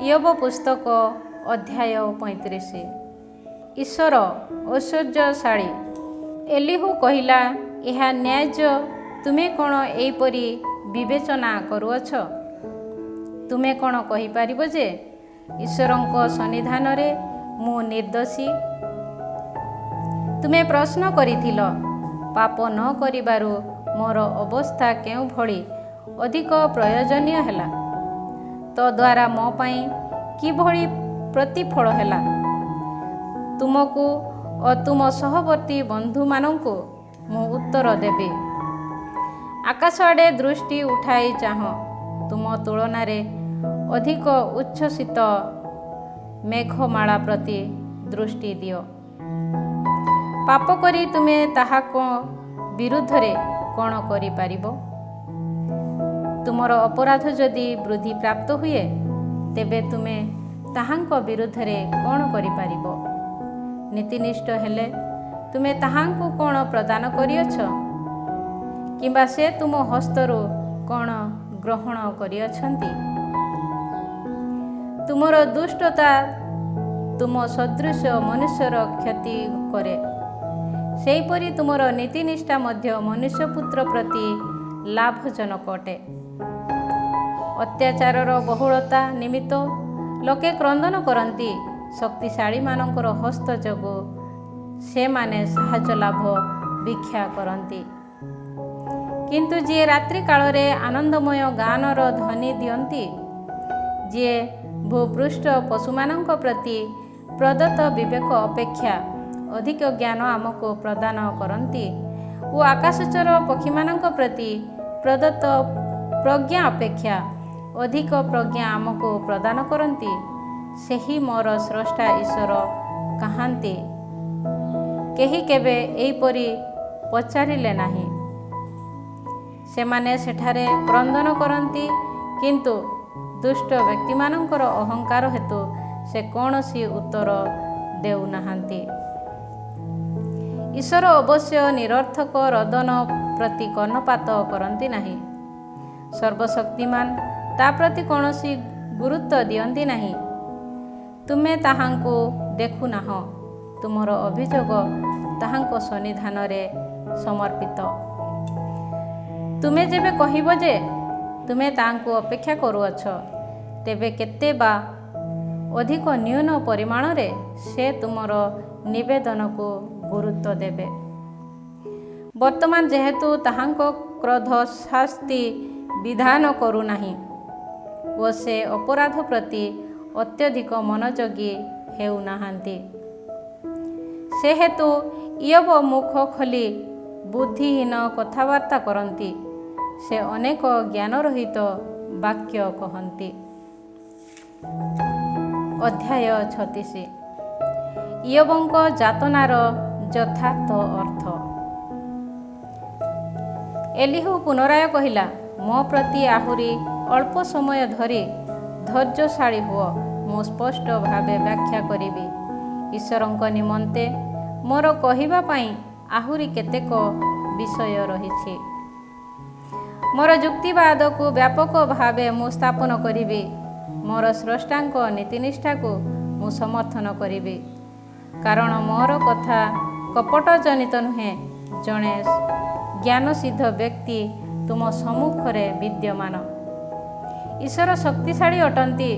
ଇୟୋବ ପୁସ୍ତକ ଅଧ୍ୟାୟ 35। ଈଶ୍ୱର ଐଶ୍ୱର୍ଯ୍ୟଶାଳୀ। ଏଲିହୁ କହିଲା, ଏହା ନ୍ୟାଯ୍ୟ ତୁମେ କ'ଣ ଏହିପରି ବିବେଚନା କରୁଅଛ? ତୁମେ କ'ଣ କହିପାରିବ ଯେ ଈଶ୍ୱରଙ୍କ ସନ୍ନିଧାନରେ ମୁଁ ନିର୍ଦ୍ଦୋଷୀ? ତୁମେ ପ୍ରଶ୍ନ କରିଥିଲ, ପାପ ନ କରିବାରୁ ମୋର ଅବସ୍ଥା କେଉଁଭଳି ଅଧିକ ପ୍ରୟୋଜନୀୟ ହେଲା? ତଦ୍ୱାରା ମୋ ପାଇଁ କିଭଳି ପ୍ରତିଫଳ ହେଲା? ତୁମକୁ ଓ ତୁମ ସହବର୍ତ୍ତୀ ବନ୍ଧୁମାନଙ୍କୁ ମୁଁ ଉତ୍ତର ଦେବି। ଆକାଶ ଆଡ଼େ ଦୃଷ୍ଟି ଉଠାଇ ଚାହଁ, ତୁମ ତୁଳନାରେ ଅଧିକ ଉଚ୍ଛ୍ୱସିତ ମେଘମାଳା ପ୍ରତି ଦୃଷ୍ଟି ଦିଅ। ପାପ କରି ତୁମେ ତାହାଙ୍କ ବିରୁଦ୍ଧରେ କ'ଣ କରିପାରିବ? ତୁମର ଅପରାଧ ଯଦି ବୃଦ୍ଧି ପ୍ରାପ୍ତ ହୁଏ, ତେବେ ତୁମେ ତାହାଙ୍କ ବିରୁଦ୍ଧରେ କ'ଣ କରିପାରିବ? ନୀତିନିଷ୍ଠ ହେଲେ ତୁମେ ତାହାଙ୍କୁ କ'ଣ ପ୍ରଦାନ କରିଅଛ? କିମ୍ବା ସେ ତୁମ ହସ୍ତରୁ କ'ଣ ଗ୍ରହଣ କରିଅଛନ୍ତି? ତୁମର ଦୁଷ୍ଟତା ତୁମ ସଦୃଶ ମନୁଷ୍ୟର କ୍ଷତି କରେ, ସେହିପରି ତୁମର ନୀତିନିଷ୍ଠା ମଧ୍ୟ ମନୁଷ୍ୟପୁତ୍ର ପ୍ରତି ଲାଭଜନକ ଅଟେ। ଅତ୍ୟାଚାରର ବହୁଳତା ନିମିତ୍ତ ଲୋକେ କ୍ରନ୍ଦନ କରନ୍ତି, ଶକ୍ତିଶାଳୀମାନଙ୍କର ହସ୍ତ ଯୋଗୁଁ ସେମାନେ ସାହାଯ୍ୟ ଲାଭ ଭିକ୍ଷା କରନ୍ତି। କିନ୍ତୁ ଯିଏ ରାତ୍ରି କାଳରେ ଆନନ୍ଦମୟ ଗାନର ଧ୍ୱନି ଦିଅନ୍ତି, ଯିଏ ଭୂପୃଷ୍ଠ ପଶୁମାନଙ୍କ ପ୍ରତି ପ୍ରଦତ୍ତ ବିବେକ ଅପେକ୍ଷା ଅଧିକ ଜ୍ଞାନ ଆମକୁ ପ୍ରଦାନ କରନ୍ତି ଓ ଆକାଶଚର ପକ୍ଷୀମାନଙ୍କ ପ୍ରତି ପ୍ରଦତ୍ତ ପ୍ରଜ୍ଞା ଅପେକ୍ଷା ଅଧିକ ପ୍ରଜ୍ଞା ଆମକୁ ପ୍ରଦାନ କରନ୍ତି, ସେହି ମୋର ସ୍ରଷ୍ଟା ଈଶ୍ୱର କାହାନ୍ତି? କେହି କେବେ ଏହିପରି ପଚାରିଲେ ନାହିଁ। ସେମାନେ ସେଠାରେ କ୍ରନ୍ଦନ କରନ୍ତି, କିନ୍ତୁ ଦୁଷ୍ଟ ବ୍ୟକ୍ତିମାନଙ୍କର ଅହଙ୍କାର ହେତୁ ସେ କୌଣସି ଉତ୍ତର ଦେଉନାହାନ୍ତି। ଈଶ୍ୱର ଅବଶ୍ୟ ନିରର୍ଥକ ରୋଦନ ପ୍ରତି କର୍ଣ୍ଣପାତ କରନ୍ତି ନାହିଁ। ସର୍ବଶକ୍ତିମାନ ତା ପ୍ରତି କୌଣସି ଗୁରୁତ୍ୱ ଦିଅନ୍ତି ନାହିଁ। ତୁମେ ତାହାଙ୍କୁ ଦେଖୁନାହଁ, ତୁମର ଅଭିଯୋଗ ତାହାଙ୍କ ସନ୍ନିଧାନରେ ସମର୍ପିତ। ତୁମେ ଯେବେ କହିବ ଯେ ତୁମେ ତାହାଙ୍କୁ ଅପେକ୍ଷା କରୁଅଛ, ତେବେ କେତେ ବା ଅଧିକ ନ୍ୟୁନ ପରିମାଣରେ ସେ ତୁମର ନିବେଦନକୁ ଗୁରୁତ୍ୱ ଦେବେ। ବର୍ତ୍ତମାନ ଯେହେତୁ ତାହାଙ୍କ କ୍ରୋଧ ଶାସ୍ତି ବିଧାନ କରୁନାହିଁ ଓ ସେ ଅପରାଧ ପ୍ରତି ଅତ୍ୟଧିକ ମନୋଯୋଗୀ ହେଉନାହାନ୍ତି, ସେହେତୁ ଇୟୋବ ମୁଖ ଖୋଲି ବୁଦ୍ଧିହୀନ କଥାବାର୍ତ୍ତା କରନ୍ତି, ସେ ଅନେକ ଜ୍ଞାନରହିତ ବାକ୍ୟ କହନ୍ତି। ଅଧ୍ୟାୟ 36। ଇୟୋବଙ୍କ ଯାତନାର ଯଥାର୍ଥ ଅର୍ଥ। ଏଲିହୁ ପୁନରାୟ କହିଲା, ମୋ ପ୍ରତି ଆହୁରି ଅଳ୍ପ ସମୟ ଧରି ଧୈର୍ଯ୍ୟଶାଳୀ ହୁଅ, ମୁଁ ସ୍ପଷ୍ଟ ଭାବେ ବ୍ୟାଖ୍ୟା କରିବି। ଈଶ୍ୱରଙ୍କ ନିମନ୍ତେ ମୋର କହିବା ପାଇଁ ଆହୁରି କେତେକ ବିଷୟ ରହିଛି। ମୋର ଯୁକ୍ତିବାଦକୁ ବ୍ୟାପକ ଭାବେ ମୁଁ ସ୍ଥାପନ କରିବି। ମୋର ସ୍ରଷ୍ଟାଙ୍କ ନୀତିନିଷ୍ଠାକୁ ମୁଁ ସମର୍ଥନ କରିବି, କାରଣ ମୋର କଥା କପଟଜନିତ ନୁହେଁ। ଜଣେ ଜ୍ଞାନସିଦ୍ଧ ବ୍ୟକ୍ତି ତୁମ ସମ୍ମୁଖରେ ବିଦ୍ୟମାନ। ଈଶ୍ୱର ଶକ୍ତିଶାଳୀ ଅଟନ୍ତି,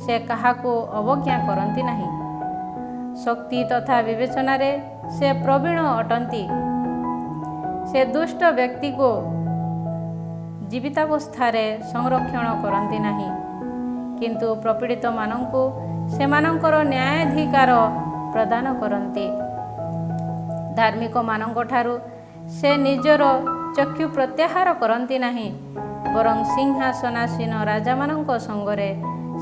ସେ କାହାକୁ ଅବଜ୍ଞା କରନ୍ତି ନାହିଁ। ଶକ୍ତି ତଥା ବିବେଚନାରେ ସେ ପ୍ରବୀଣ ଅଟନ୍ତି। ସେ ଦୁଷ୍ଟ ବ୍ୟକ୍ତିକୁ ଜୀବିତାବସ୍ଥାରେ ସଂରକ୍ଷଣ କରନ୍ତି ନାହିଁ, କିନ୍ତୁ ପ୍ରପୀଡ଼ିତମାନଙ୍କୁ ସେମାନଙ୍କର ନ୍ୟାୟାଧିକାର ପ୍ରଦାନ କରନ୍ତି। ଧାର୍ମିକମାନଙ୍କଠାରୁ ସେ ନିଜର ଚକ୍ଷୁ ପ୍ରତ୍ୟାହାର କରନ୍ତି ନାହିଁ, ବରଂ ସିଂହାସନାସୀନ ରାଜାମାନଙ୍କ ସଙ୍ଗରେ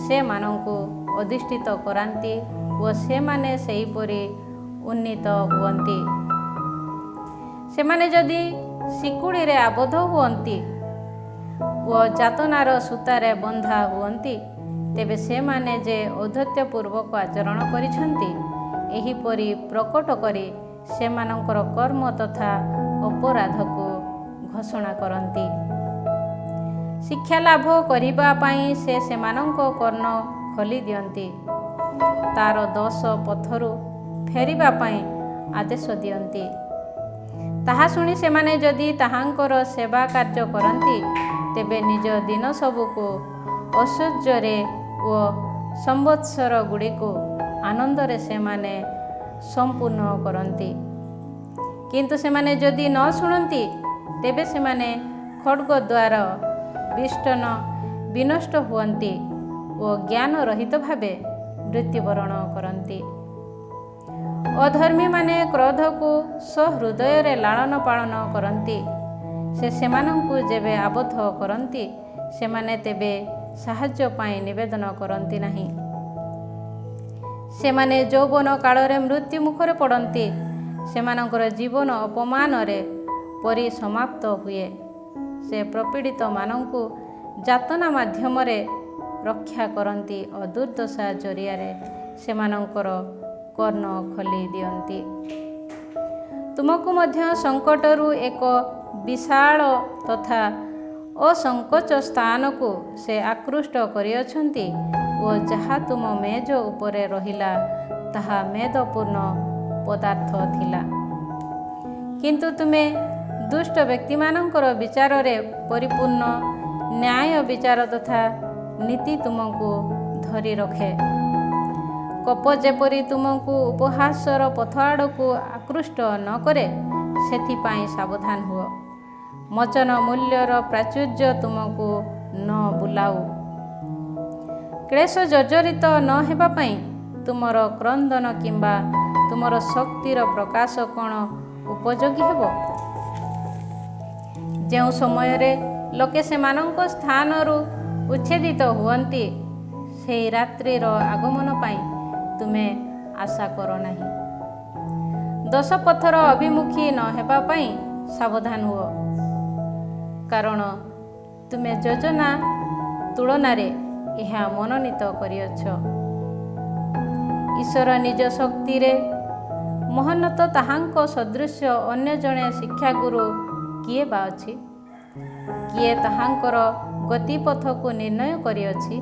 ସେମାନଙ୍କୁ ଅଧିଷ୍ଠିତ କରାନ୍ତି ଓ ସେମାନେ ସେହିପରି ଉନ୍ନୀତ ହୁଅନ୍ତି। ସେମାନେ ଯଦି ଶିକୁଳିରେ ଆବଦ୍ଧ ହୁଅନ୍ତି ଓ ଯାତନାର ସୂତାରେ ବନ୍ଧା ହୁଅନ୍ତି, ତେବେ ସେମାନେ ଯେ ଔଦ୍ଧତ୍ୟପୂର୍ବକ ଆଚରଣ କରିଛନ୍ତି, ଏହିପରି ପ୍ରକଟ କରି ସେମାନଙ୍କର କର୍ମ ତଥା ଅପରାଧକୁ ଘୋଷଣା କରନ୍ତି। ଶିକ୍ଷାଲାଭ କରିବା ପାଇଁ ସେ ସେମାନଙ୍କ କର୍ଣ୍ଣ ଖୋଲି ଦିଅନ୍ତି। ତାର 10 ପଥରୁ ଫେରିବା ପାଇଁ ଆଦେଶ ଦିଅନ୍ତି। ତାହା ଶୁଣି ସେମାନେ ଯଦି ତାହାଙ୍କର ସେବା କାର୍ଯ୍ୟ କରନ୍ତି, ତେବେ ନିଜ ଦିନ ସବୁକୁ ଐଶ୍ୱର୍ଯ୍ୟରେ ଓ ସମ୍ବତ୍ସର ଗୁଡ଼ିକୁ ଆନନ୍ଦରେ ସେମାନେ ସମ୍ପୂର୍ଣ୍ଣ କରନ୍ତି। କିନ୍ତୁ ସେମାନେ ଯଦି ନ ଶୁଣନ୍ତି, ତେବେ ସେମାନେ ଖଡ୍ଗ ଦ୍ୱାରା ବିନଷ୍ଟ ହୁଅନ୍ତି ଓ ଜ୍ଞାନ ରହିତ ଭାବେ ମୃତ୍ୟୁବରଣ କରନ୍ତି। ଅଧର୍ମୀମାନେ କ୍ରୋଧକୁ ସହୃଦୟରେ ଲାଳନ ପାଳନ କରନ୍ତି। ସେ ସେମାନଙ୍କୁ ଯେବେ ଆବଦ୍ଧ କରନ୍ତି, ସେମାନେ ତେବେ ସାହାଯ୍ୟ ପାଇଁ ନିବେଦନ କରନ୍ତି ନାହିଁ। ସେମାନେ ଯୌବନ କାଳରେ ମୃତ୍ୟୁ ମୁଖରେ ପଡ଼ନ୍ତି। ସେମାନଙ୍କର ଜୀବନ ଅପମାନରେ ପରିସମାପ୍ତ ହୁଏ। ସେ ପ୍ରପୀଡ଼ିତମାନଙ୍କୁ ଯାତନା ମାଧ୍ୟମରେ ରକ୍ଷା କରନ୍ତି ଓ ଦୁର୍ଦ୍ଦଶା ଜରିଆରେ ସେମାନଙ୍କର କର୍ଣ୍ଣ ଖୋଲି ଦିଅନ୍ତି। ତୁମକୁ ମଧ୍ୟ ସଙ୍କଟରୁ ଏକ ବିଶାଳ ତଥା ଅସଙ୍କୋଚ ସ୍ଥାନକୁ ସେ ଆକୃଷ୍ଟ କରିଅଛନ୍ତି ଓ ଯାହା ତୁମ ମେଜ ଉପରେ ରହିଲା, ତାହା ମେଦପୂର୍ଣ୍ଣ ପଦାର୍ଥ ଥିଲା। କିନ୍ତୁ ତୁମେ ଦୁଷ୍ଟ ବ୍ୟକ୍ତିମାନଙ୍କର ବିଚାରରେ ପରିପୂର୍ଣ୍ଣ ନ୍ୟାୟ ବିଚାର ତଥା ନୀତି ତୁମକୁ ଧରି ରଖେ। କୋପ ଯେପରି ତୁମକୁ ଉପହାସର ପଥ ଆଡ଼କୁ ଆକୃଷ୍ଟ ନ କରେ, ସେଥିପାଇଁ ସାବଧାନ ହୁଅ। ମୋଚନ ମୂଲ୍ୟର ପ୍ରାଚୁର୍ଯ୍ୟ ତୁମକୁ ନ ବୁଲାଉ। କ୍ଳେଶ ଜର୍ଜରିତ ନ ହେବା ପାଇଁ ତୁମର କ୍ରନ୍ଦନ କିମ୍ବା ତୁମର ଶକ୍ତିର ପ୍ରକାଶ କ'ଣ ଉପଯୋଗୀ ହେବ? ଯେଉଁ ସମୟରେ ଲୋକେ ସେମାନଙ୍କ ସ୍ଥାନରୁ ଉଚ୍ଛେଦିତ ହୁଅନ୍ତି, ସେହି ରାତ୍ରିର ଆଗମନ ପାଇଁ ତୁମେ ଆଶା କର ନାହିଁ। 10 ପଥର ଅଭିମୁଖୀ ନ ହେବା ପାଇଁ ସାବଧାନ ହୁଅ, କାରଣ ତୁମେ ଯୋଜନା ତୁଳନାରେ ଏହା ମନୋନୀତ କରିଅଛ। ଈଶ୍ୱର ନିଜ ଶକ୍ତିରେ ମହୋନ୍ନତ, ତାହାଙ୍କ ସଦୃଶ ଅନ୍ୟ ଜଣେ ଶିକ୍ଷାଗୁରୁ କିଏ ବା ଅଛି? କିଏ ତାହାଙ୍କର ଗତିପଥକୁ ନିର୍ଣ୍ଣୟ କରିଅଛି?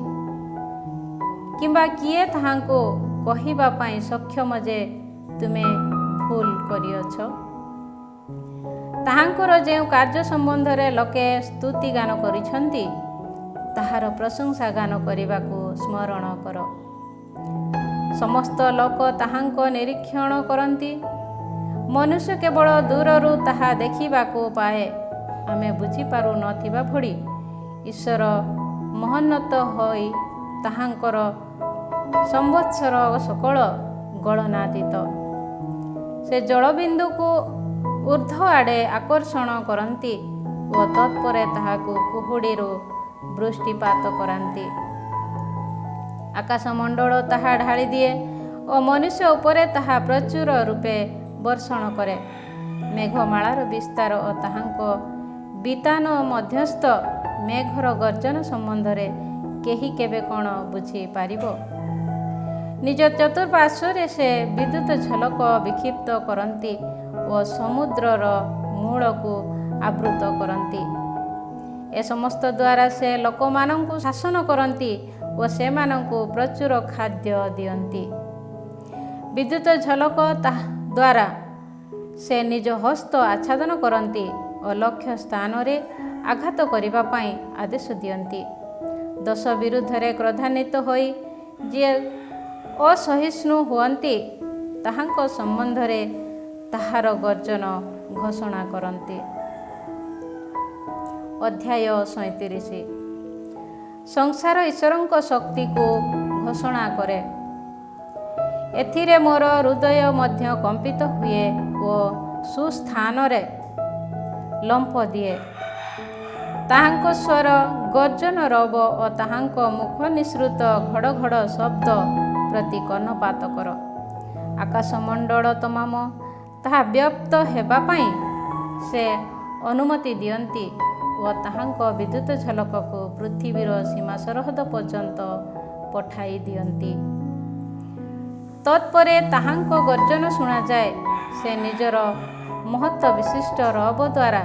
କିମ୍ବା କିଏ ତାହାଙ୍କୁ କହିବା ପାଇଁ ସକ୍ଷମ ଯେ ତୁମେ ଭୁଲ କରିଅଛ? ତାହାଙ୍କର ଯେଉଁ କାର୍ଯ୍ୟ ସମ୍ବନ୍ଧରେ ଲୋକେ ସ୍ତୁତିଗାନ କରିଛନ୍ତି, ତାହାର ପ୍ରଶଂସା ଗାନ କରିବାକୁ ସ୍ମରଣ କର। ସମସ୍ତ ଲୋକ ତାହାଙ୍କ ନିରୀକ୍ଷଣ କରନ୍ତି। ମନୁଷ୍ୟ କେବଳ ଦୂରରୁ ତାହା ଦେଖିବାକୁ ପାଏ। ଆମେ ବୁଝିପାରୁ ନଥିବା ଭଳି ଈଶ୍ୱର ମହୋନ୍ନତ ହୋଇ ତାହାଙ୍କର ସମ୍ବତ୍ସର ସକଳ ଗଣନାତୀତ। ସେ ଜଳବିନ୍ଦୁକୁ ଊର୍ଦ୍ଧ୍ୱ ଆଡ଼େ ଆକର୍ଷଣ କରନ୍ତି ଓ ତତ୍ପରେ ତାହାକୁ କୁହୁଡ଼ିରୁ ବୃଷ୍ଟିପାତ କରାନ୍ତି। ଆକାଶମଣ୍ଡଳ ତାହା ଢାଳି ଦିଏ ଓ ମନୁଷ୍ୟ ଉପରେ ତାହା ପ୍ରଚୁର ରୂପେ ବର୍ଷଣ କରେ। ମେଘମାଳାର ବିସ୍ତାର ଓ ତାହାଙ୍କ ବିତାନ ମଧ୍ୟସ୍ଥ ମେଘର ଗର୍ଜନ ସମ୍ବନ୍ଧରେ କେହି କେବେ କ'ଣ ବୁଝିପାରିବ? ନିଜ ଚତୁଃପାର୍ଶ୍ୱରେ ସେ ବିଦ୍ୟୁତ ଝଲକ ବିକ୍ଷିପ୍ତ କରନ୍ତି ଓ ସମୁଦ୍ରର ମୂଳକୁ ଆବୃତ କରନ୍ତି। ଏ ସମସ୍ତ ଦ୍ୱାରା ସେ ଲୋକମାନଙ୍କୁ ଶାସନ କରନ୍ତି ଓ ସେମାନଙ୍କୁ ପ୍ରଚୁର ଖାଦ୍ୟ ଦିଅନ୍ତି। ବିଦ୍ୟୁତ ଝଲକ ଦ୍ୱାରା ସେ ନିଜ ହସ୍ତ ଆଚ୍ଛାଦନ କରନ୍ତି ଓ ଲକ୍ଷ୍ୟ ସ୍ଥାନରେ ଆଘାତ କରିବା ପାଇଁ ଆଦେଶ ଦିଅନ୍ତି। 10 ବିରୁଦ୍ଧରେ କ୍ରୋଧାନ୍ୱିତ ହୋଇ ଯିଏ ଅସହିଷ୍ଣୁ ହୁଅନ୍ତି, ତାହାଙ୍କ ସମ୍ବନ୍ଧରେ ତାହାର ଗର୍ଜନ ଘୋଷଣା କରନ୍ତି। ଅଧ୍ୟାୟ 37। ସଂସାର ଈଶ୍ୱରଙ୍କ ଶକ୍ତିକୁ ଘୋଷଣା କରେ। ଏଥିରେ ମୋର ହୃଦୟ ମଧ୍ୟ କମ୍ପିତ ହୁଏ ଓ ସୁସ୍ଥାନରେ ଲମ୍ପ ଦିଏ। ତାହାଙ୍କ ସ୍ୱର ଗର୍ଜନ ରବ ଓ ତାହାଙ୍କ ମୁଖ ନିଃସୃତ ଘଡ଼ ଘଡ଼ ଶବ୍ଦ ପ୍ରତି କର୍ଣ୍ଣପାତ କର। ଆକାଶମଣ୍ଡଳ ତମାମ ତାହା ବ୍ୟାପ୍ତ ହେବା ପାଇଁ ସେ ଅନୁମତି ଦିଅନ୍ତି ଓ ତାହାଙ୍କ ବିଦ୍ୟୁତ ଝଲକକୁ ପୃଥିବୀର ସୀମା ସରହଦ ପର୍ଯ୍ୟନ୍ତ ପଠାଇ ଦିଅନ୍ତି। ତତ୍ପରେ ତାହାଙ୍କ ଗର୍ଜନ ଶୁଣାଯାଏ। ସେ ନିଜର ମହତ୍ତ୍ୱ ବିଶିଷ୍ଟ ରବ ଦ୍ୱାରା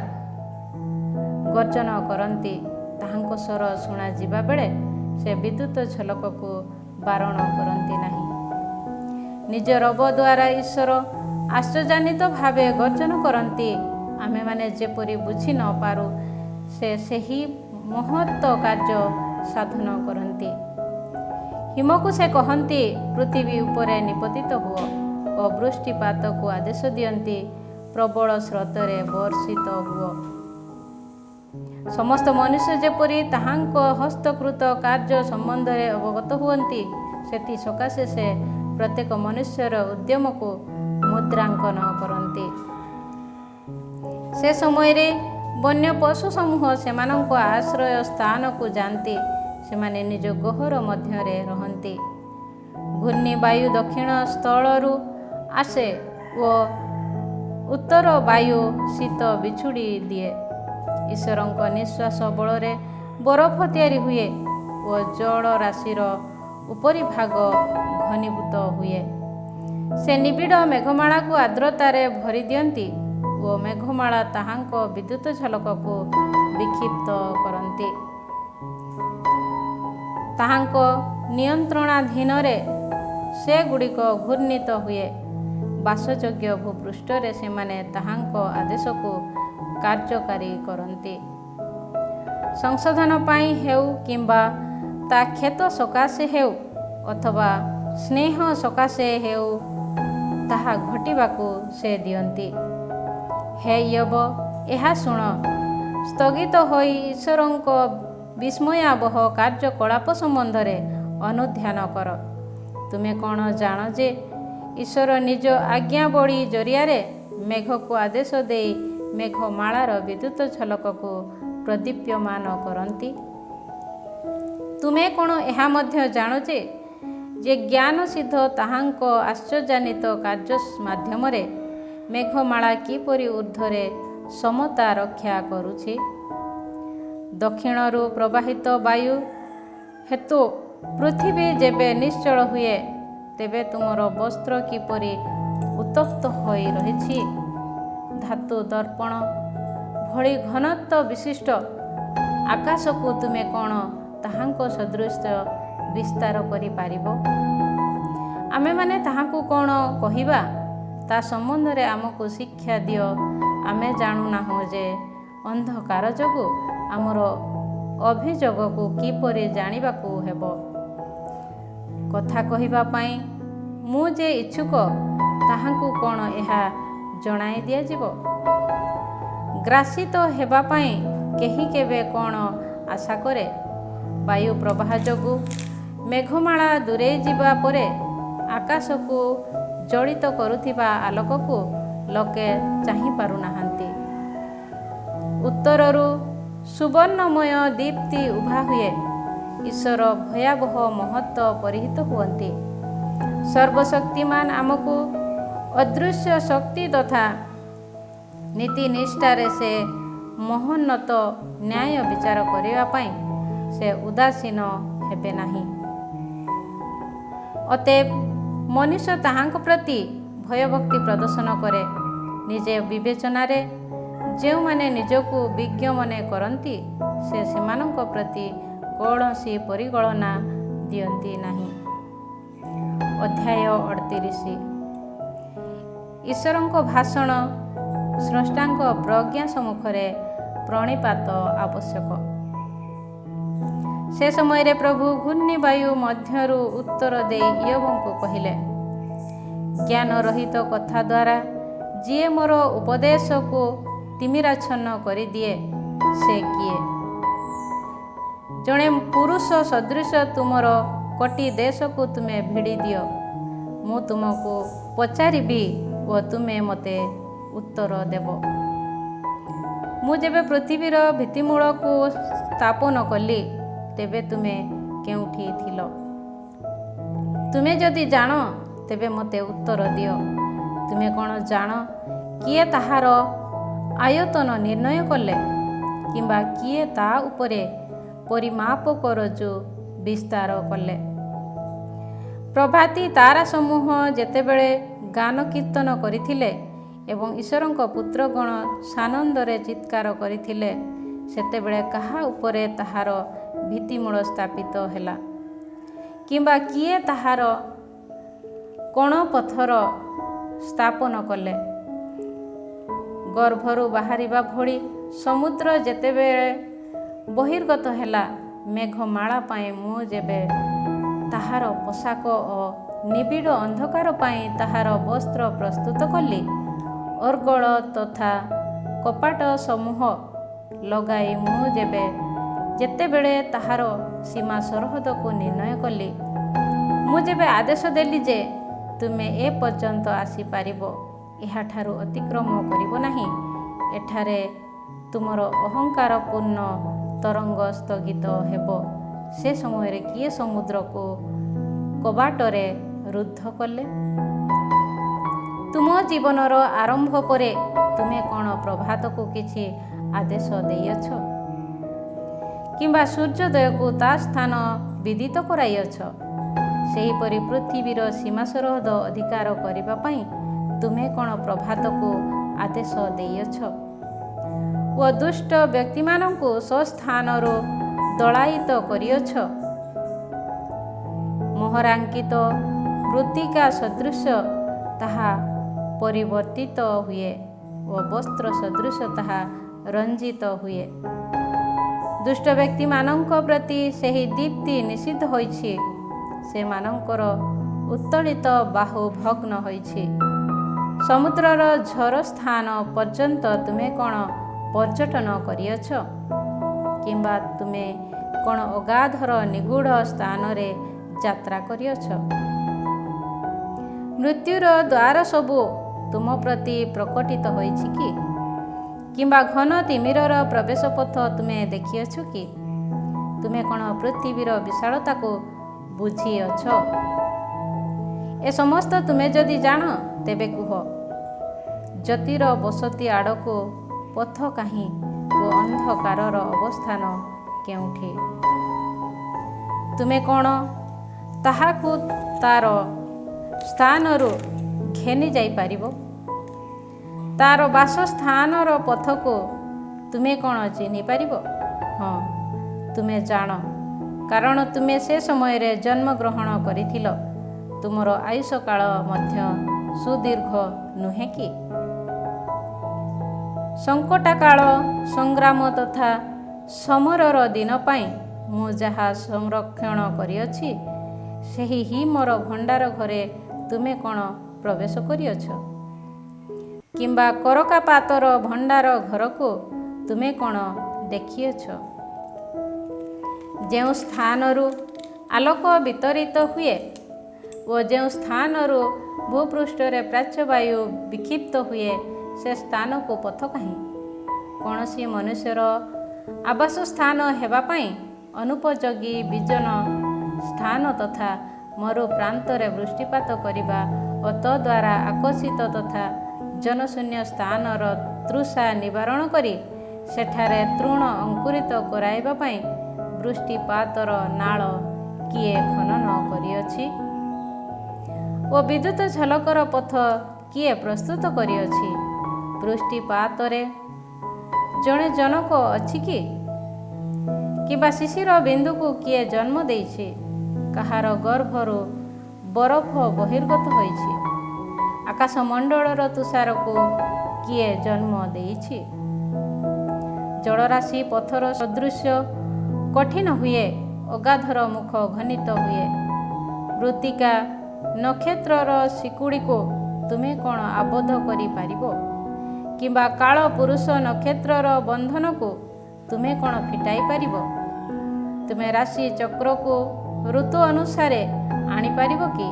ଗର୍ଜନ କରନ୍ତି। ତାହାଙ୍କ ସ୍ୱର ଶୁଣାଯିବା ବେଳେ ସେ ବିଦ୍ୟୁତ ଝଲକକୁ ବାରଣ କରନ୍ତି ନାହିଁ। ନିଜ ରବ ଦ୍ୱାରା ଈଶ୍ୱର ଆଶ୍ଚର୍ଯ୍ୟାନ୍ୱିତ ଭାବେ ଗର୍ଜନ କରନ୍ତି। ଆମେମାନେ ଯେପରି ବୁଝି ନ ପାରୁ ସେ ସେହି ମହତ୍ କାର୍ଯ୍ୟ ସାଧନ କରନ୍ତି। ହିମକୁ ସେ କହନ୍ତି, ପୃଥିବୀ ଉପରେ ନିପତିତ ହୁଅ ଓ ବୃଷ୍ଟିପାତକୁ ଆଦେଶ ଦିଅନ୍ତି, ପ୍ରବଳ ସ୍ରୋତରେ ବର୍ଷିତ ହୁଅ। ସମସ୍ତ ମନୁଷ୍ୟ ଯେପରି ତାହାଙ୍କ ହସ୍ତକୃତ କାର୍ଯ୍ୟ ସମ୍ବନ୍ଧରେ ଅବଗତ ହୁଅନ୍ତି, ସେଥି ସକାଶେ ସେ ପ୍ରତ୍ୟେକ ମନୁଷ୍ୟର ଉଦ୍ୟମକୁ ମୁଦ୍ରାଙ୍କନ କରନ୍ତି। ସେ ସମୟରେ ବନ୍ୟ ପଶୁ ସମୂହ ସେମାନଙ୍କ ଆଶ୍ରୟ ସ୍ଥାନକୁ ଯାଆନ୍ତି। ସେମାନେ ନିଜ ଗହର ମଧ୍ୟରେ ରହନ୍ତି। ଘୂର୍ଣ୍ଣିବାୟୁ ଦକ୍ଷିଣ ସ୍ଥଳରୁ ଆସେ ଓ ଉତ୍ତର ବାୟୁ ଶୀତ ବିଛୁଡ଼ି ଦିଏ। ଈଶ୍ୱରଙ୍କ ନିଶ୍ୱାସ ବଳରେ ବରଫ ତିଆରି ହୁଏ ଓ ଜଳ ରାଶିର ଉପରି ଭାଗ ଘନୀଭୂତ ହୁଏ। ସେ ନିବିଡ଼ ମେଘମାଳାକୁ ଆର୍ଦ୍ରତାରେ ଭରି ଦିଅନ୍ତି ଓ ମେଘମାଳା ତାହାଙ୍କ ବିଦ୍ୟୁତ ଝଲକକୁ ବିକ୍ଷିପ୍ତ କରନ୍ତି। ତାହାଙ୍କ ନିୟନ୍ତ୍ରଣାଧୀନରେ ସେଗୁଡ଼ିକ ଘୂର୍ଣ୍ଣିତ ହୁଏ। ବାସଯୋଗ୍ୟ ଭୂପୃଷ୍ଠରେ ସେମାନେ ତାହାଙ୍କ ଆଦେଶକୁ କାର୍ଯ୍ୟକାରୀ କରନ୍ତି। ସଂଶୋଧନ ପାଇଁ ହେଉ କିମ୍ବା ତା କ୍ଷେତ ସକାଶେ ହେଉ ଅଥବା ସ୍ନେହ ସକାଶେ ହେଉ, ତାହା ଘଟିବାକୁ ସେ ଦିଅନ୍ତି। ହେ ଇୟୋବ, ଏହା ଶୁଣ, ସ୍ଥଗିତ ହୋଇ ଈଶ୍ୱରଙ୍କ ବିସ୍ମୟାବହ କାର୍ଯ୍ୟକଳାପ ସମ୍ବନ୍ଧରେ ଅନୁଧ୍ୟାନ କର। ତୁମେ କ'ଣ ଜାଣ ଯେ ଈଶ୍ୱର ନିଜ ଆଜ୍ଞାବଳୀ ଜରିଆରେ ମେଘକୁ ଆଦେଶ ଦେଇ ମେଘମାଳାର ବିଦ୍ୟୁତ ଝଲକକୁ ପ୍ରଦୀପ୍ୟମାନ କରନ୍ତି? ତୁମେ କ'ଣ ଏହା ମଧ୍ୟ ଜାଣ ଯେ ଜ୍ଞାନସିଦ୍ଧ ତାହାଙ୍କ ଆଶ୍ଚର୍ଯ୍ୟାନ୍ୱିତ କାର୍ଯ୍ୟ ମାଧ୍ୟମରେ ମେଘମାଳା କିପରି ଊର୍ଦ୍ଧ୍ୱରେ ସମତା ରକ୍ଷା କରୁଛି? ଦକ୍ଷିଣରୁ ପ୍ରବାହିତ ବାୟୁ ହେତୁ ପୃଥିବୀ ଯେବେ ନିଶ୍ଚଳ ହୁଏ, ତେବେ ତୁମର ବସ୍ତ୍ର କିପରି ଉତ୍ତପ୍ତ ହୋଇ ରହିଛି? ଧାତୁ ଦର୍ପଣ ଭଳି ଘନତ୍ୱ ବିଶିଷ୍ଟ ଆକାଶକୁ ତୁମେ କ'ଣ ତାହାଙ୍କ ସଦୃଶ ବିସ୍ତାର କରିପାରିବ? ଆମେମାନେ ତାହାଙ୍କୁ କ'ଣ କହିବା? ତା ସମ୍ବନ୍ଧରେ ଆମକୁ ଶିକ୍ଷା ଦିଅ। ଆମେ ଜାଣୁନାହୁଁ ଯେ ଅନ୍ଧକାର ଯୋଗୁଁ ଆମର ଅଭିଯୋଗକୁ କିପରି ଜାଣିବାକୁ ହେବ? କଥା କହିବା ପାଇଁ ମୁଁ ଯେ ଇଚ୍ଛୁକ, ତାହାଙ୍କୁ କ'ଣ ଏହା ଜଣାଇ ଦିଆଯିବ? ଗ୍ରାସିତ ହେବା ପାଇଁ କେହି କେବେ କ'ଣ ଆଶା କରେ? ବାୟୁ ପ୍ରବାହ ଯୋଗୁଁ ମେଘମାଳା ଦୂରେଇ ଯିବା ପରେ ଆକାଶକୁ ଜଳିତ କରୁଥିବା ଆଲୋକକୁ ଲୋକେ ଚାହିଁ ପାରୁନାହାନ୍ତି। ଉତ୍ତରରୁ ସୁବର୍ଣ୍ଣମୟ ଦୀପ୍ତି ଉଭା ହୁଏ। ଈଶ୍ୱର ଭୟାବହ ମହତ୍ତ୍ୱ ପରିହିତ ହୁଅନ୍ତି। ସର୍ବଶକ୍ତିମାନ ଆମକୁ ଅଦୃଶ୍ୟ ଶକ୍ତି ତଥା ନୀତିନିଷ୍ଠାରେ ସେ ମହୋନ୍ନତ ନ୍ୟାୟ ବିଚାର କରିବା ପାଇଁ ସେ ଉଦାସୀନ ହେବେ ନାହିଁ। ଅତଏବ ମନୁଷ୍ୟ ତାହାଙ୍କ ପ୍ରତି ଭୟଭକ୍ତି ପ୍ରଦର୍ଶନ କରେ। ନିଜ ବିବେଚନାରେ ଯେଉଁମାନେ ନିଜକୁ ବିଜ୍ଞ ମନେ କରନ୍ତି, ସେ ସେମାନଙ୍କ ପ୍ରତି କୌଣସି ପରିଗଣନା ଦିଅନ୍ତି ନାହିଁ। ଅଧ୍ୟାୟ 38। ଈଶ୍ୱରଙ୍କ ଭାଷଣ ସ୍ରଷ୍ଟାଙ୍କ ପ୍ରଜ୍ଞା ସମ୍ମୁଖରେ ପ୍ରଣିପାତ ଆବଶ୍ୟକ। ସେ ସମୟରେ ପ୍ରଭୁ ଘୂର୍ଣ୍ଣିବାୟୁ ମଧ୍ୟରୁ ଉତ୍ତର ଦେଇ ଇୟୋବଙ୍କୁ କହିଲେ, ଜ୍ଞାନ ରହିତ କଥା ଦ୍ୱାରା ଯିଏ ମୋର ଉପଦେଶକୁ ତିମିରାଚ୍ଛନ୍ନ କରିଦିଏ, ସେ କିଏ? ଜଣେ ପୁରୁଷ ସଦୃଶ ତୁମର କୋଟି ଦେଶକୁ ତୁମେ ଭିଡ଼ି ଦିଅ। ମୁଁ ତୁମକୁ ପଚାରିବି ଓ ତୁମେ ମୋତେ ଉତ୍ତର ଦେବ। ମୁଁ ଯେବେ ପୃଥିବୀର ଭିତ୍ତିମୂଳକୁ ସ୍ଥାପନ କଲି, ତେବେ ତୁମେ କେଉଁଠି ଥିଲ? ତୁମେ ଯଦି ଜାଣ, ତେବେ ମୋତେ ଉତ୍ତର ଦିଅ। ତୁମେ କ'ଣ ଜାଣ କିଏ ତାହାର ଆୟତନ ନିର୍ଣ୍ଣୟ କଲେ, କିମ୍ବା କିଏ ତା ଉପରେ ପରିମାପକ ରଜ୍ଜୁ ବିସ୍ତାର କଲେ? ପ୍ରଭାତୀ ତାରା ସମୂହ ଯେତେବେଳେ ଗାନ କୀର୍ତ୍ତନ କରିଥିଲେ ଏବଂ ଈଶ୍ୱରଙ୍କ ପୁତ୍ରଗଣ ସାନନ୍ଦରେ ଚିତ୍କାର କରିଥିଲେ, ସେତେବେଳେ କାହା ଉପରେ ତାହାର ଭିତ୍ତିମୂଳ ସ୍ଥାପିତ ହେଲା? କିମ୍ବା କିଏ ତାହାର କୋଣ ପଥର ସ୍ଥାପନ କଲେ। ଗର୍ଭରୁ ବାହାରିବା ଭଳି ସମୁଦ୍ର ଯେତେବେଳେ ବହିର୍ଗତ ହେଲା, ମେଘମାଳା ପାଇଁ ମୁଁ ଯେବେ ତାହାର ପୋଷାକ ଓ ନିବିଡ଼ ଅନ୍ଧକାର ପାଇଁ ତାହାର ବସ୍ତ୍ର ପ୍ରସ୍ତୁତ କଲି, ଅର୍ଗଳ ତଥା କପାଟ ସମୂହ ଲଗାଇ ମୁଁ ଯେତେବେଳେ ତାହାର ସୀମା ସରହଦକୁ ନିର୍ଣ୍ଣୟ କଲି, ମୁଁ ଯେବେ ଆଦେଶ ଦେଲି ଯେ ତୁମେ ଏ ପର୍ଯ୍ୟନ୍ତ ଆସିପାରିବ, ଏହାଠାରୁ ଅତିକ୍ରମ କରିବ ନାହିଁ, ଏଠାରେ ତୁମର ଅହଙ୍କାରପୂର୍ଣ୍ଣ ତରଙ୍ଗ ସ୍ଥଗିତ ହେବ, ସେ ସମୟରେ କିଏ ସମୁଦ୍ରକୁ କବାଟରେ ରୁଦ୍ଧ କଲେ? ତୁମ ଜୀବନର ଆରମ୍ଭ ପରେ ତୁମେ କ'ଣ ପ୍ରଭାତକୁ କିଛି ଆଦେଶ ଦେଇଅଛ? କିମ୍ବା ସୂର୍ଯ୍ୟୋଦୟକୁ ତା ସ୍ଥାନ ବିଦିତ କରାଇଅଛ? ସେହିପରି ପୃଥିବୀର ସୀମା ସରହଦ ଅଧିକାର କରିବା ପାଇଁ ତୁମେ କ'ଣ ପ୍ରଭାତକୁ ଆଦେଶ ଦେଇଅଛ ଓ ଦୁଷ୍ଟ ବ୍ୟକ୍ତିମାନଙ୍କୁ ସ୍ୱସ୍ଥାନରୁ ଦଳାୟିତ କରିଅଛ? ମୋହରାଙ୍କିତ ମୃତ୍ତିକା ସଦୃଶ ତାହା ପରିବର୍ତ୍ତିତ ହୁଏ ଓ ବସ୍ତ୍ର ସଦୃଶ ତାହା ରଞ୍ଜିତ ହୁଏ। ଦୁଷ୍ଟ ବ୍ୟକ୍ତିମାନଙ୍କ ପ୍ରତି ସେହି ଦୀପ୍ତି ନିଷିଦ୍ଧ ହୋଇଛି, ସେମାନଙ୍କର ଉତ୍ତୋଳିତ ବାହୁ ଭଗ୍ନ ହୋଇଛି। ସମୁଦ୍ରର ଝର ସ୍ଥାନ ପର୍ଯ୍ୟନ୍ତ ତୁମେ କ'ଣ ପର୍ଯ୍ୟଟନ କରିଅଛ? କିମ୍ବା ତୁମେ କ'ଣ ଅଗାଧର ନିଗୂଢ଼ ସ୍ଥାନରେ ଯାତ୍ରା କରିଅଛ? ମୃତ୍ୟୁର ଦ୍ୱାର ସବୁ ତୁମ ପ୍ରତି ପ୍ରକଟିତ ହୋଇଛି କି? କିମ୍ବା ଘନ ତିମିରର ପ୍ରବେଶ ପଥ ତୁମେ ଦେଖିଅଛ କି? ତୁମେ କ'ଣ ପୃଥିବୀର ବିଶାଳତାକୁ ବୁଝିଅଛ? ଏ ସମସ୍ତ ତୁମେ ଯଦି ଜାଣ, ତେବେ କୁହ, ଜ୍ୟୋତିର ବସତି ଆଡ଼କୁ ପଥ କାହିଁ ଓ ଅନ୍ଧକାରର ଅବସ୍ଥାନ କେଉଁଠି? ତୁମେ କ'ଣ ତାହାକୁ ତାର ସ୍ଥାନରୁ ଘେନି ଯାଇପାରିବ? ତାର ବାସସ୍ଥାନର ପଥକୁ ତୁମେ କ'ଣ ଚିହ୍ନିପାରିବ? ହଁ, ତୁମେ ଜାଣ, କାରଣ ତୁମେ ସେ ସମୟରେ ଜନ୍ମଗ୍ରହଣ କରିଥିଲ। ତୁମର ଆୟୁଷ କାଳ ମଧ୍ୟ ସୁଦୀର୍ଘ ନୁହେଁ କି? ସଙ୍କଟାକାଳ, ସଂଗ୍ରାମ ତଥା ସମରର ଦିନ ପାଇଁ ମୁଁ ଯାହା ସଂରକ୍ଷଣ କରିଅଛି, ସେହି ହିଁ ମୋର ଭଣ୍ଡାର ଘରେ ତୁମେ କ'ଣ ପ୍ରବେଶ କରିଅଛ? କିମ୍ବା କରକାପାତର ଭଣ୍ଡାର ଘରକୁ ତୁମେ କ'ଣ ଦେଖିଅଛ? ଯେଉଁ ସ୍ଥାନରୁ ଆଲୋକ ବିତରିତ ହୁଏ ଓ ଯେଉଁ ସ୍ଥାନରୁ ଭୂପୃଷ୍ଠରେ ପ୍ରାଚ୍ୟବାୟୁ ବିକ୍ଷିପ୍ତ ହୁଏ, ସେ ସ୍ଥାନକୁ ପଥ କାହିଁ? କୌଣସି ମନୁଷ୍ୟର ଆବାସ ସ୍ଥାନ ହେବା ପାଇଁ ଅନୁପଯୋଗୀ ବିଜନ ସ୍ଥାନ ତଥା ମରୁ ପ୍ରାନ୍ତରେ ବୃଷ୍ଟିପାତ କରିବା ଓ ତଦ୍ୱାରା ଆକର୍ଷିତ ତଥା ଜନଶୂନ୍ୟ ସ୍ଥାନର ତୃଷା ନିବାରଣ କରି ସେଠାରେ ତୃଣ ଅଙ୍କୁରିତ କରାଇବା ପାଇଁ ବୃଷ୍ଟିପାତର ନାଳ କିଏ ଖନନ କରିଅଛି ଓ ବିଦ୍ୟୁତ ଝଲକର ପଥ କିଏ ପ୍ରସ୍ତୁତ କରିଅଛି? ବୃଷ୍ଟିପାତରେ ଜଣେ ଜନକ ଅଛି କି? କିମ୍ବା ଶିଶିର ବିନ୍ଦୁକୁ କିଏ ଜନ୍ମ ଦେଇଛି? କାହାର ଗର୍ଭରୁ ବରଫ ବହିର୍ଗତ ହୋଇଛି? ଆକାଶମଣ୍ଡଳର ତୁଷାରକୁ କିଏ ଜନ୍ମ ଦେଇଛି? ଜଳରାଶି ପଥର ସଦୃଶ କଠିନ ହୁଏ, ଅଗାଧର ମୁଖ ଘନିତ ହୁଏ। ମୃତ୍ତିକା ନକ୍ଷତ୍ରର ଶିକୁଡ଼ିକୁ ତୁମେ କ'ଣ ଆବଦ୍ଧ କରିପାରିବ? କିମ୍ବା କାଳ ପୁରୁଷ ନକ୍ଷତ୍ରର ବନ୍ଧନକୁ ତୁମେ କ'ଣ ଫିଟାଇ ପାରିବ? ତୁମେ ରାଶି ଚକ୍ରକୁ ଋତୁ ଅନୁସାରେ ଆଣିପାରିବ କି?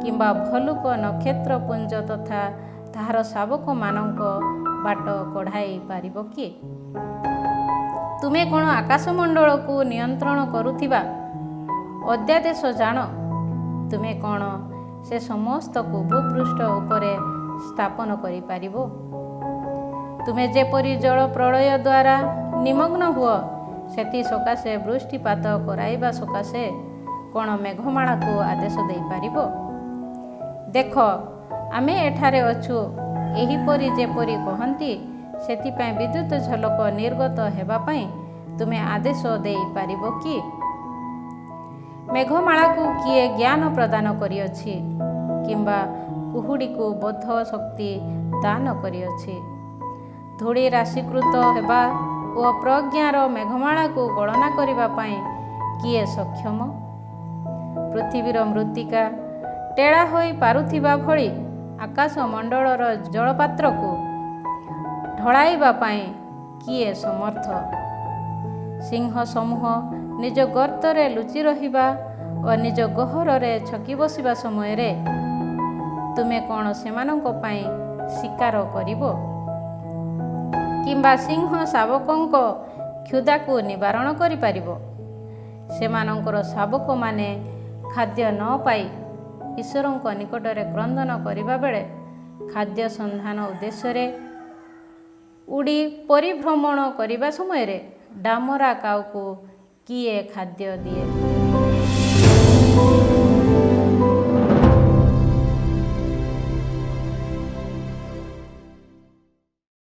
କିମ୍ବା ଭଲୁକ ନକ୍ଷତ୍ରପୁଞ୍ଜ ତଥା ତାହାର ଶାବକମାନଙ୍କ ବାଟ କଢ଼ାଇ ପାରିବ କି? ତୁମେ କ'ଣ ଆକାଶମଣ୍ଡଳକୁ ନିୟନ୍ତ୍ରଣ କରୁଥିବା ଅଧ୍ୟାଦେଶ ଜାଣ? ତୁମେ କ'ଣ ସେ ସମସ୍ତକୁ ଭୂପୃଷ୍ଠ ଉପରେ ସ୍ଥାପନ କରିପାରିବ? ତୁମେ ଯେପରି ଜଳ ପ୍ରଳୟ ଦ୍ୱାରା ନିମଗ୍ନ ହୁଅ, ସେଥି ସକାଶେ ବୃଷ୍ଟିପାତ କରାଇବା ସକାଶେ କ'ଣ ମେଘମାଳାକୁ ଆଦେଶ ଦେଇପାରିବ? ଦେଖ, ଆମେ ଏଠାରେ ଅଛୁ, ଏହିପରି ଯେପରି କହନ୍ତି, ସେଥିପାଇଁ ବିଦ୍ୟୁତ ଝଲକ ନିର୍ଗତ ହେବା ପାଇଁ ତୁମେ ଆଦେଶ ଦେଇପାରିବ କି? ମେଘମାଳାକୁ କିଏ ଜ୍ଞାନ ପ୍ରଦାନ କରିଅଛି କିମ୍ବା କୁହୁଡ଼ିକୁ ବୋଧ ଶକ୍ତି ଦାନ କରିଅଛି? ଧୂଳି ରାଶିକୃତ ହେବା ଓ ପ୍ରଜ୍ଞାର ମେଘମାଳାକୁ ଗଣନା କରିବା ପାଇଁ କିଏ ସକ୍ଷମ? ପୃଥିବୀର ମୃତ୍ତିକା ଟେଢ଼ା ହୋଇ ପାରୁଥିବା ଭଳି ଆକାଶ ମଣ୍ଡଳର ଜଳପାତ୍ରକୁ ଢଳାଇବା ପାଇଁ କିଏ ସମର୍ଥ? ସିଂହ ସମୂହ ନିଜ ଗର୍ତ୍ତରେ ଲୁଚି ରହିବା ଓ ନିଜ ଗହରରେ ଛକି ବସିବା ସମୟରେ ତୁମେ କ'ଣ ସେମାନଙ୍କ ପାଇଁ ଶିକାର କରିବ? କିମ୍ବା ସିଂହ ଶାବକଙ୍କ କ୍ଷୁଧାକୁ ନିବାରଣ କରିପାରିବ? ସେମାନଙ୍କର ଶାବକମାନେ ଖାଦ୍ୟ ନ ପାଇ ଈଶ୍ୱରଙ୍କ ନିକଟରେ କ୍ରନ୍ଦନ କରିବା ବେଳେ ଖାଦ୍ୟ ସନ୍ଧାନ ଉଦ୍ଦେଶ୍ୟରେ ଉଡ଼ି ପରିଭ୍ରମଣ କରିବା ସମୟରେ ଡାମରା କାଉକୁ କିଏ ଖାଦ୍ୟ ଦିଏ?